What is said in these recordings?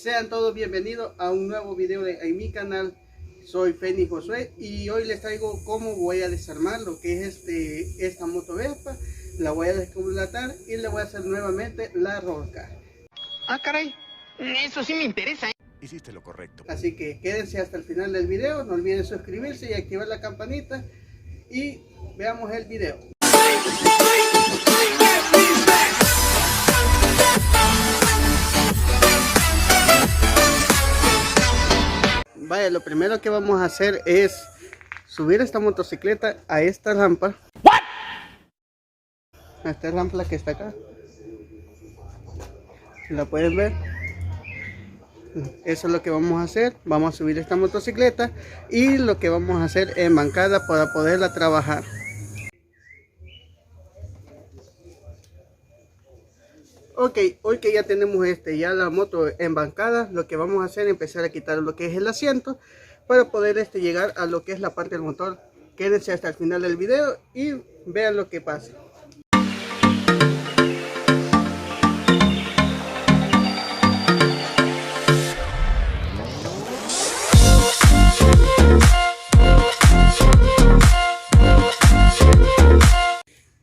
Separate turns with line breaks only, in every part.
Sean todos bienvenidos a un nuevo video en mi canal. Soy Fénix Josué y hoy les traigo cómo voy a desarmar lo que es esta moto Vespa. La voy a descompletar y le voy a hacer nuevamente la rosca.
Ah, caray, eso sí me interesa.
Hiciste lo correcto.
Así que quédense hasta el final del video, no olviden suscribirse y activar la campanita y veamos el video. Vaya, lo primero que vamos a hacer es subir esta motocicleta a esta rampa. A esta rampa que está acá. ¿La pueden ver? Eso es lo que vamos a hacer. Vamos a subir esta motocicleta y lo que vamos a hacer es bancada para poderla trabajar. Ok, hoy que ya tenemos ya la moto embancada, lo que vamos a hacer es empezar a quitar lo que es el asiento para poder llegar a lo que es la parte del motor. Quédense hasta el final del video y vean lo que pasa.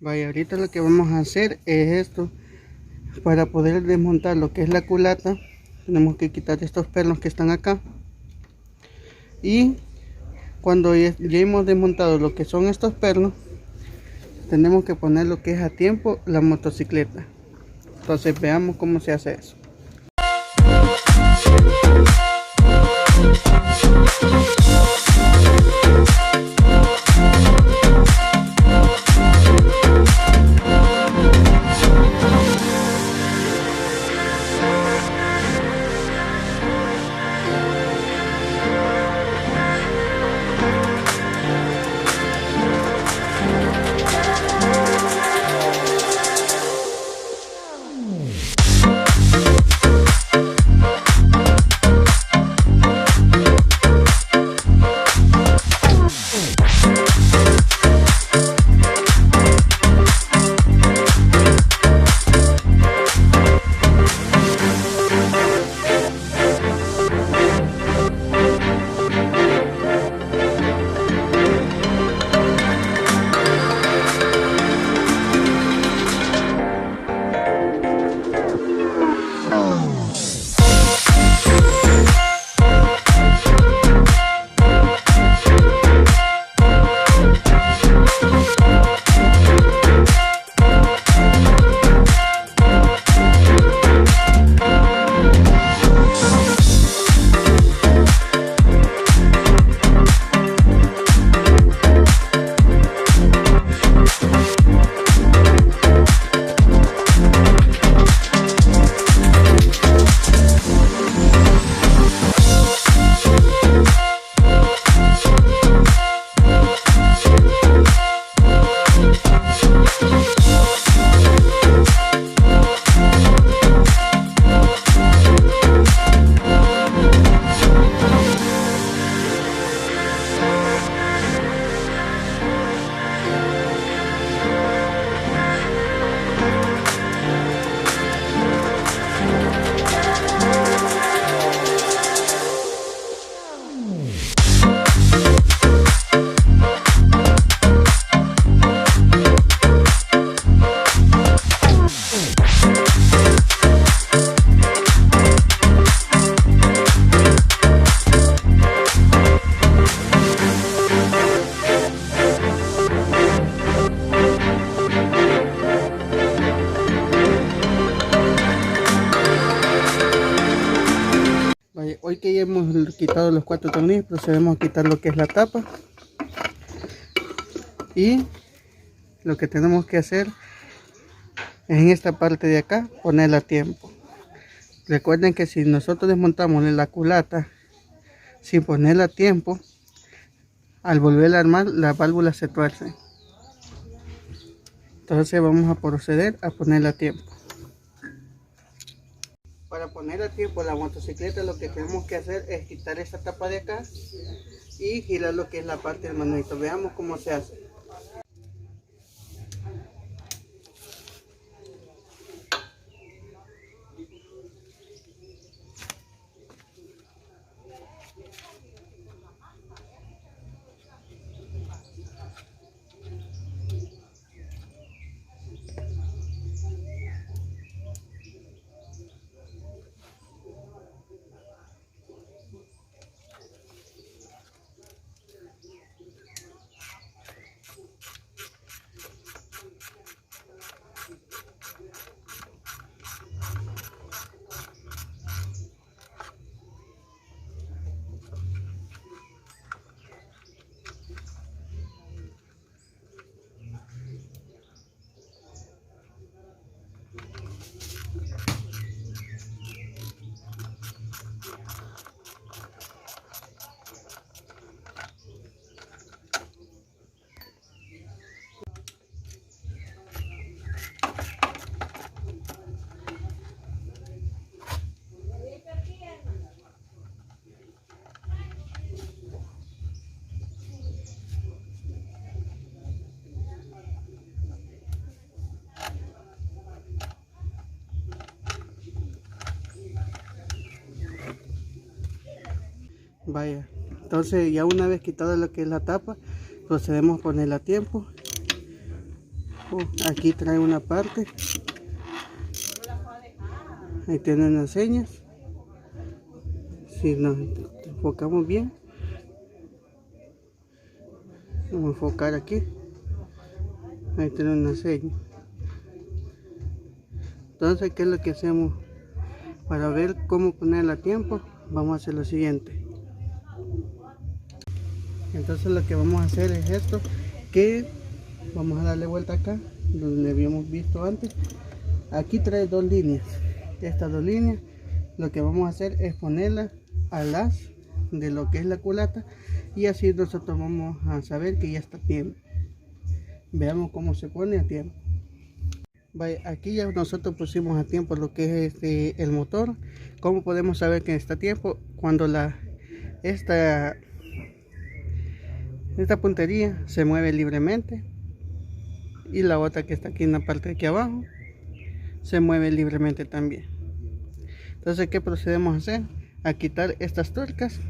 Vaya, ahorita lo que vamos a hacer es esto. Para poder desmontar lo que es la culata, tenemos que quitar estos pernos que están acá. Y cuando ya hemos desmontado lo que son estos pernos, tenemos que poner lo que es a tiempo la motocicleta. Entonces veamos cómo se hace eso. Hoy que ya hemos quitado los 4 tornillos, procedemos a quitar lo que es la tapa. Y lo que tenemos que hacer es en esta parte de acá ponerla a tiempo. Recuerden que si nosotros desmontamos la culata sin ponerla a tiempo, al volverla a armar las válvulas se tuercen. Entonces vamos a proceder a ponerla a tiempo. Para poner a tiempo la motocicleta, lo que tenemos que hacer es quitar esta tapa de acá y girar lo que es la parte del manualito. Veamos cómo se hace. Vaya, entonces ya una vez quitada lo que es la tapa, procedemos a ponerla a tiempo. Aquí trae una parte, ahí tienen las señas. Si nos enfocamos bien, vamos a enfocar aquí, ahí tienen una seña. Entonces, ¿qué es lo que hacemos? Para ver cómo ponerla a tiempo, vamos a hacer lo siguiente. Entonces lo que vamos a hacer es esto, que vamos a darle vuelta acá donde habíamos visto antes. Aquí trae dos líneas. Estas dos líneas lo que vamos a hacer es ponerlas al haz de lo que es la culata, y así nosotros vamos a saber que ya está a tiempo. Veamos cómo se pone a tiempo. Vaya, aquí ya nosotros pusimos a tiempo lo que es el motor. ¿Cómo podemos saber que está a tiempo? Cuando esta puntería se mueve libremente, y la otra que está aquí en la parte de aquí abajo se mueve libremente también. Entonces, ¿qué procedemos a hacer? A quitar estas tuercas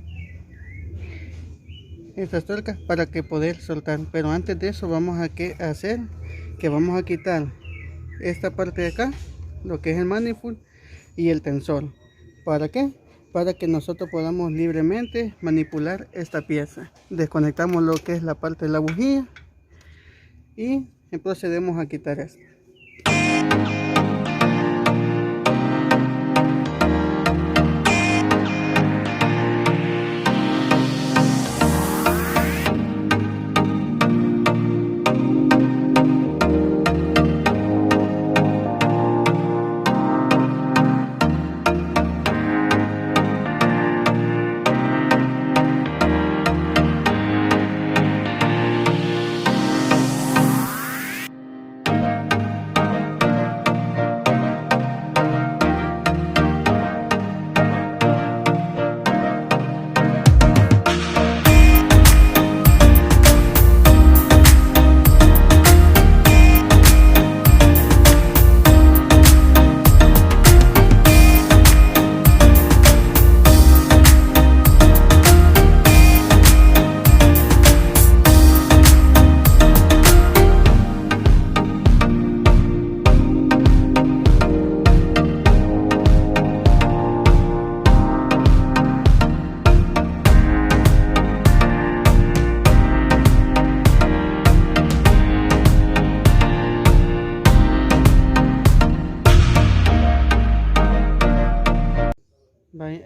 para que poder soltar. Pero antes de eso vamos a vamos a quitar esta parte de acá, lo que es el manifold y el tensor. ¿Para qué? Para que nosotros podamos libremente manipular esta pieza. Desconectamos lo que es la parte de la bujía y procedemos a quitar esto.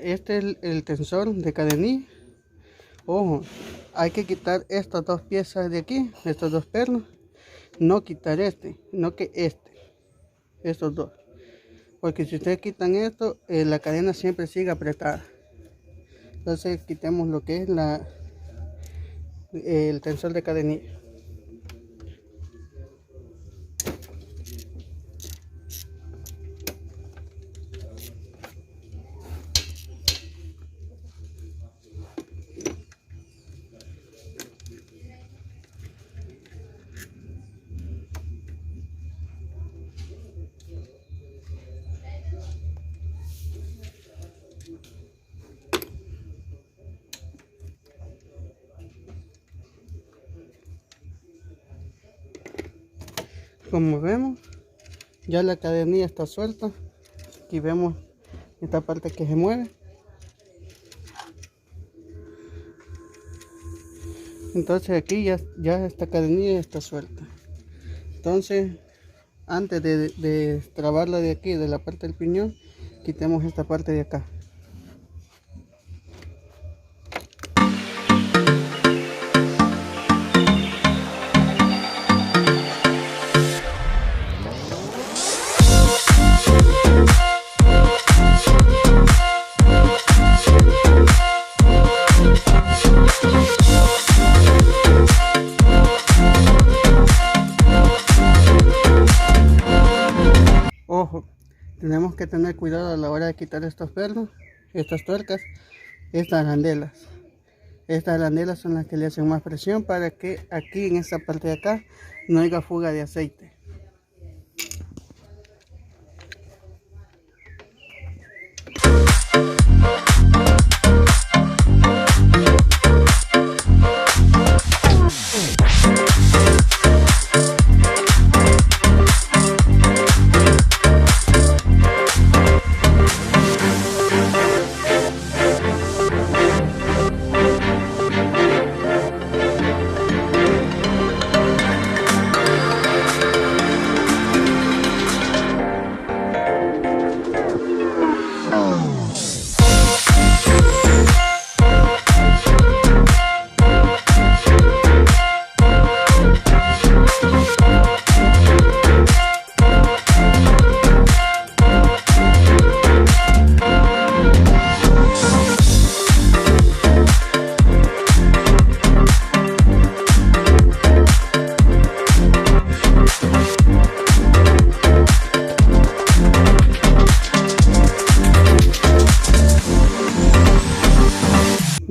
Este es el tensor de cadenilla. Ojo, hay que quitar estas dos piezas de aquí, estos dos pernos. No quitar no que estos dos, porque si ustedes quitan esto, la cadena siempre sigue apretada. Entonces quitemos lo que es el tensor de cadenilla. Como vemos, ya la cadenilla está suelta. Aquí vemos esta parte que se mueve. Entonces aquí ya esta cadenilla está suelta. Entonces, antes de trabarla de aquí, de la parte del piñón, quitemos esta parte de acá. Ojo, tenemos que tener cuidado a la hora de quitar estos pernos, estas tuercas, estas arandelas. Estas arandelas son las que le hacen más presión para que aquí en esta parte de acá no haya fuga de aceite.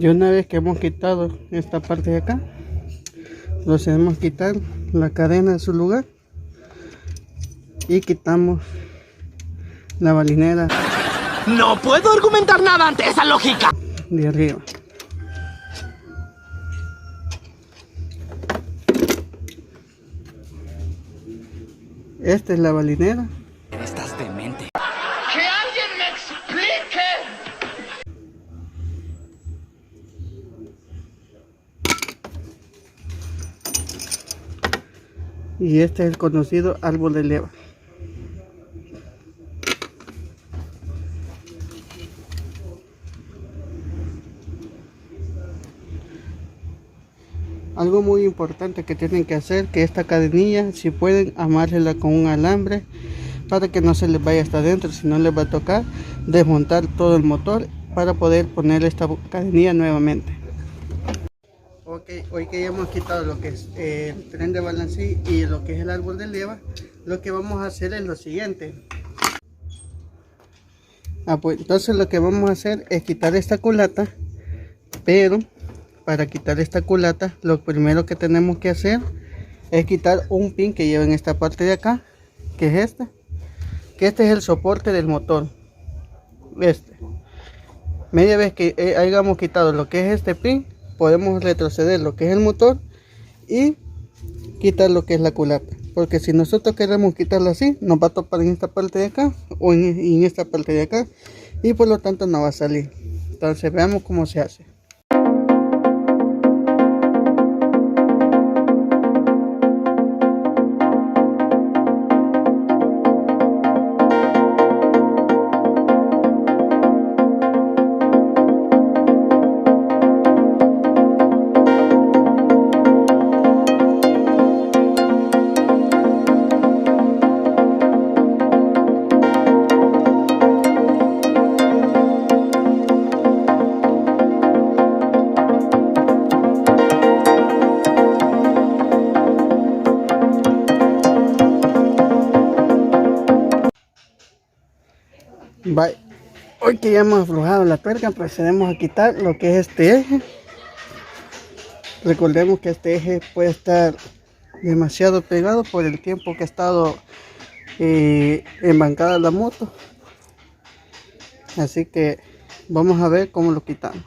Y una vez que hemos quitado esta parte de acá, procedemos a quitar la cadena de su lugar y quitamos la balinera
No puedo argumentar nada ante esa lógica.
de arriba. Esta es la balinera.
Estás demente. ¡Que alguien me explique!
Y este es el conocido árbol de leva. Algo muy importante que tienen que hacer, que esta cadenilla, si pueden, amársela con un alambre para que no se les vaya hasta adentro, si no les va a tocar desmontar todo el motor para poder poner esta cadenilla nuevamente. Ok, hoy que ya hemos quitado lo que es el tren de balancín y lo que es el árbol de leva, lo que vamos a hacer es lo siguiente. Pues entonces lo que vamos a hacer es quitar esta culata, pero para quitar esta culata lo primero que tenemos que hacer es quitar un pin que lleva en esta parte de acá, que es este, que este es el soporte del motor. Media vez que hayamos quitado lo que es este pin, podemos retroceder lo que es el motor y quitar lo que es la culata, porque si nosotros queremos quitarla así, nos va a topar en esta parte de acá o en esta parte de acá, y por lo tanto no va a salir. Entonces veamos cómo se hace. Bye. Hoy que ya hemos aflojado la tuerca, procedemos a quitar lo que es este eje. Recordemos que este eje puede estar demasiado pegado por el tiempo que ha estado embancada la moto, así que vamos a ver cómo lo quitamos.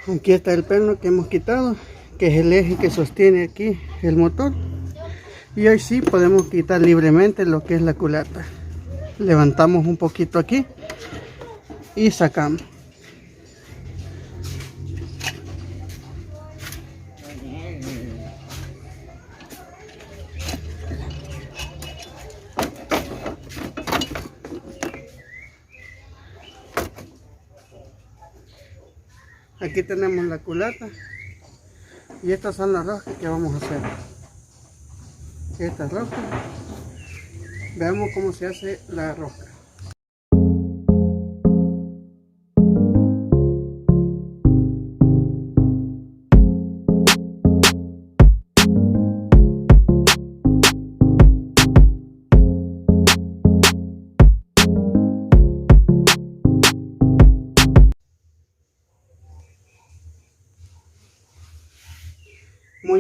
Aquí está el perno que hemos quitado, que es el eje que sostiene aquí el motor, y hoy sí podemos quitar libremente lo que es la culata. Levantamos un poquito aquí y sacamos. Aquí tenemos la culata y estas son las roscas que vamos a hacer. Estas roscas, veamos cómo se hace la rosca.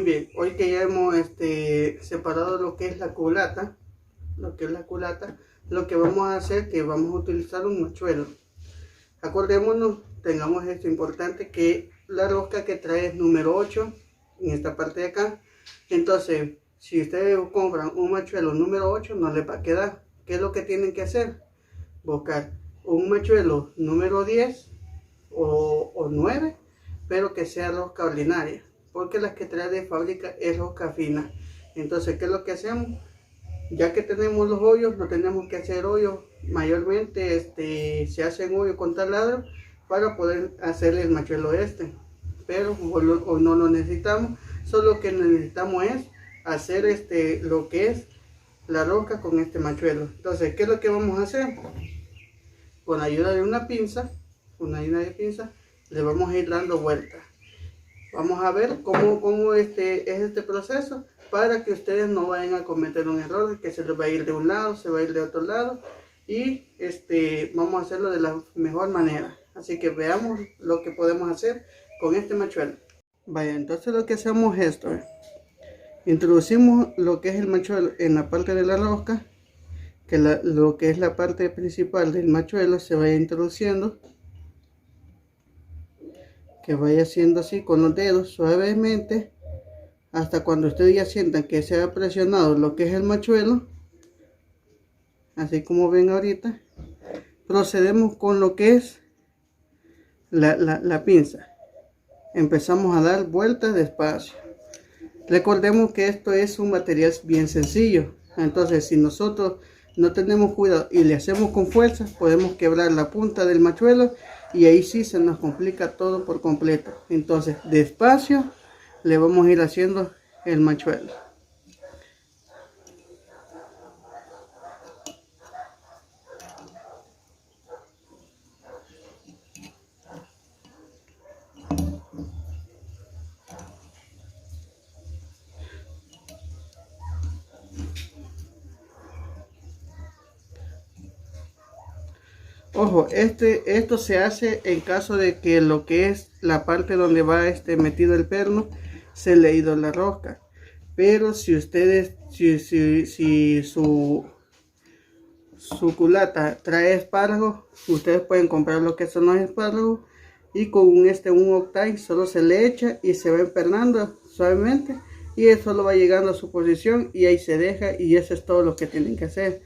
Muy bien, hoy que ya hemos separado lo que es la culata, lo que vamos a hacer es que vamos a utilizar un mochuelo. Acordémonos, tengamos esto importante, que la rosca que trae es número 8 en esta parte de acá. Entonces, si ustedes compran un mochuelo número 8, no les va a quedar. ¿Qué es lo que tienen que hacer? Buscar un mochuelo número 10 o 9, pero que sea rosca ordinaria, porque las que trae de fábrica es rosca fina. Entonces, ¿qué es lo que hacemos? Ya que tenemos los hoyos, no tenemos que hacer hoyos. Mayormente se hacen hoyos con taladro para poder hacer el machuelo pero hoy no lo necesitamos. Solo que necesitamos es hacer lo que es la rosca con este machuelo. Entonces, ¿qué es lo que vamos a hacer? Con ayuda de una pinza, le vamos a ir dando vueltas. Vamos a ver cómo es este proceso, para que ustedes no vayan a cometer un error, que se les va a ir de un lado, se va a ir de otro lado, y vamos a hacerlo de la mejor manera. Así que veamos lo que podemos hacer con este machuelo. Vaya, entonces lo que hacemos es esto. Introducimos lo que es el machuelo en la parte de la rosca, que lo que es la parte principal del machuelo se vaya introduciendo, que vaya haciendo así con los dedos suavemente, hasta cuando ustedes ya sientan que se ha presionado lo que es el machuelo, así como ven ahorita. Procedemos con lo que es la pinza. Empezamos a dar vueltas despacio. Recordemos que esto es un material bien sencillo, entonces si nosotros no tenemos cuidado y le hacemos con fuerza, podemos quebrar la punta del machuelo, y ahí sí se nos complica todo por completo. Entonces despacio le vamos a ir haciendo el machuelo. Ojo, esto se hace en caso de que lo que es la parte donde va metido el perno se le ha ido la rosca. Pero si ustedes, si su culata trae espárragos, ustedes pueden comprar lo que son los espárragos, y con un octane solo se le echa y se va empernando suavemente, y eso solo va llegando a su posición y ahí se deja, y eso es todo lo que tienen que hacer.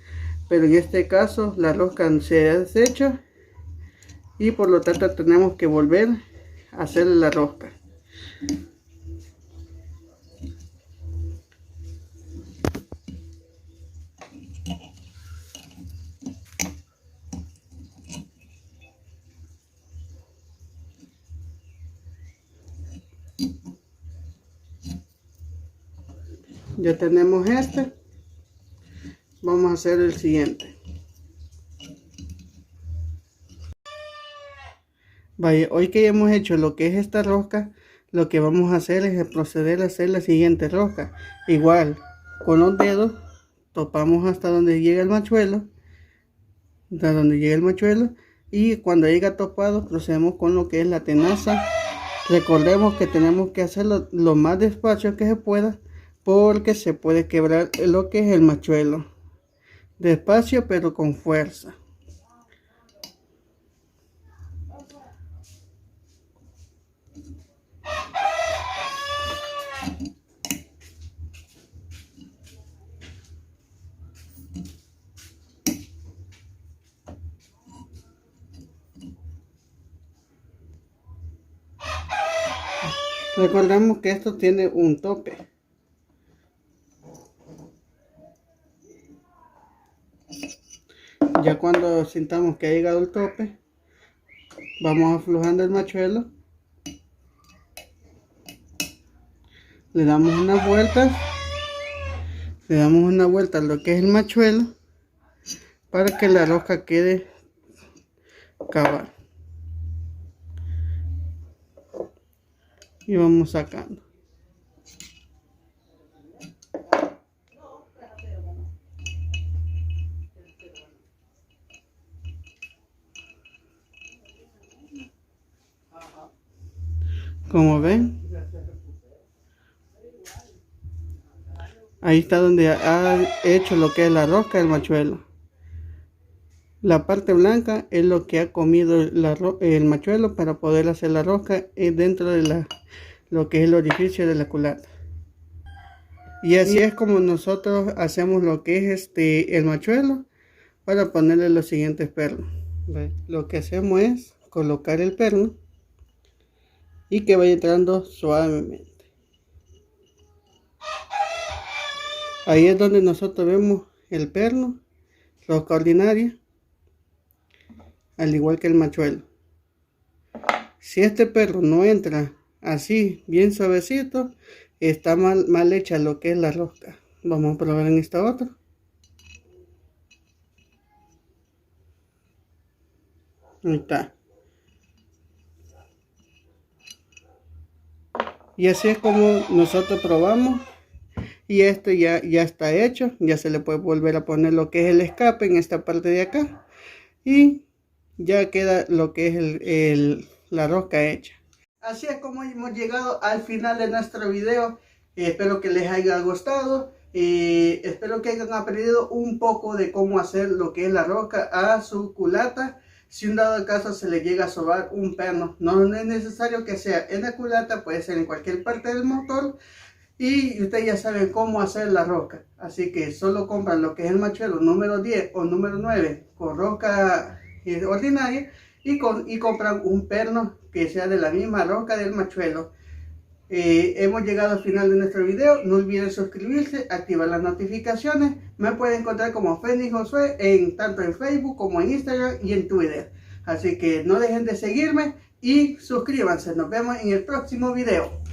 Pero en este caso la rosca se desecha y por lo tanto tenemos que volver a hacerle la rosca. Ya tenemos vamos a hacer el siguiente. Vaya, hoy que ya hemos hecho lo que es esta rosca, lo que vamos a hacer es proceder a hacer la siguiente rosca. Igual, con los dedos topamos hasta donde llega el machuelo, y cuando llega topado procedemos con lo que es la tenaza. Recordemos que tenemos que hacerlo lo más despacio que se pueda, porque se puede quebrar lo que es el machuelo. Despacio pero con fuerza. Recordemos que esto tiene un tope. Ya cuando sintamos que ha llegado el tope, vamos aflojando el machuelo, le damos una vuelta a lo que es el machuelo, para que la rosca quede cabal, y vamos sacando. Como ven, Ahí está donde ha hecho lo que es la rosca del machuelo. La parte blanca es lo que ha comido el machuelo para poder hacer la rosca dentro de lo que es el orificio de la culata. Y así es como nosotros hacemos lo que es el machuelo para ponerle los siguientes pernos. Lo que hacemos es colocar el perno y que vaya entrando suavemente. Ahí es donde nosotros vemos el perno, rosca ordinaria, al igual que el machuelo. Si este perno no entra así bien suavecito, está mal hecha lo que es la rosca. Vamos a probar en esta otra. Ahí está. Y así es como nosotros probamos. Y esto ya está hecho. Ya se le puede volver a poner lo que es el escape en esta parte de acá. Y ya queda lo que es la rosca hecha. Así es como hemos llegado al final de nuestro video. Espero que les haya gustado. Espero que hayan aprendido un poco de cómo hacer lo que es la rosca a su culata. Si un dado caso se le llega a sobar un perno, no es necesario que sea en la culata, puede ser en cualquier parte del motor. Y ustedes ya saben cómo hacer la rosca. Así que solo compran lo que es el machuelo número 10 o número 9 con rosca ordinaria y compran un perno que sea de la misma rosca del machuelo. Hemos llegado al final de nuestro video. No olviden suscribirse, activar las notificaciones. Me pueden encontrar como Fénix Josué tanto en Facebook como en Instagram y en Twitter. Así que no dejen de seguirme y suscríbanse. Nos vemos en el próximo video.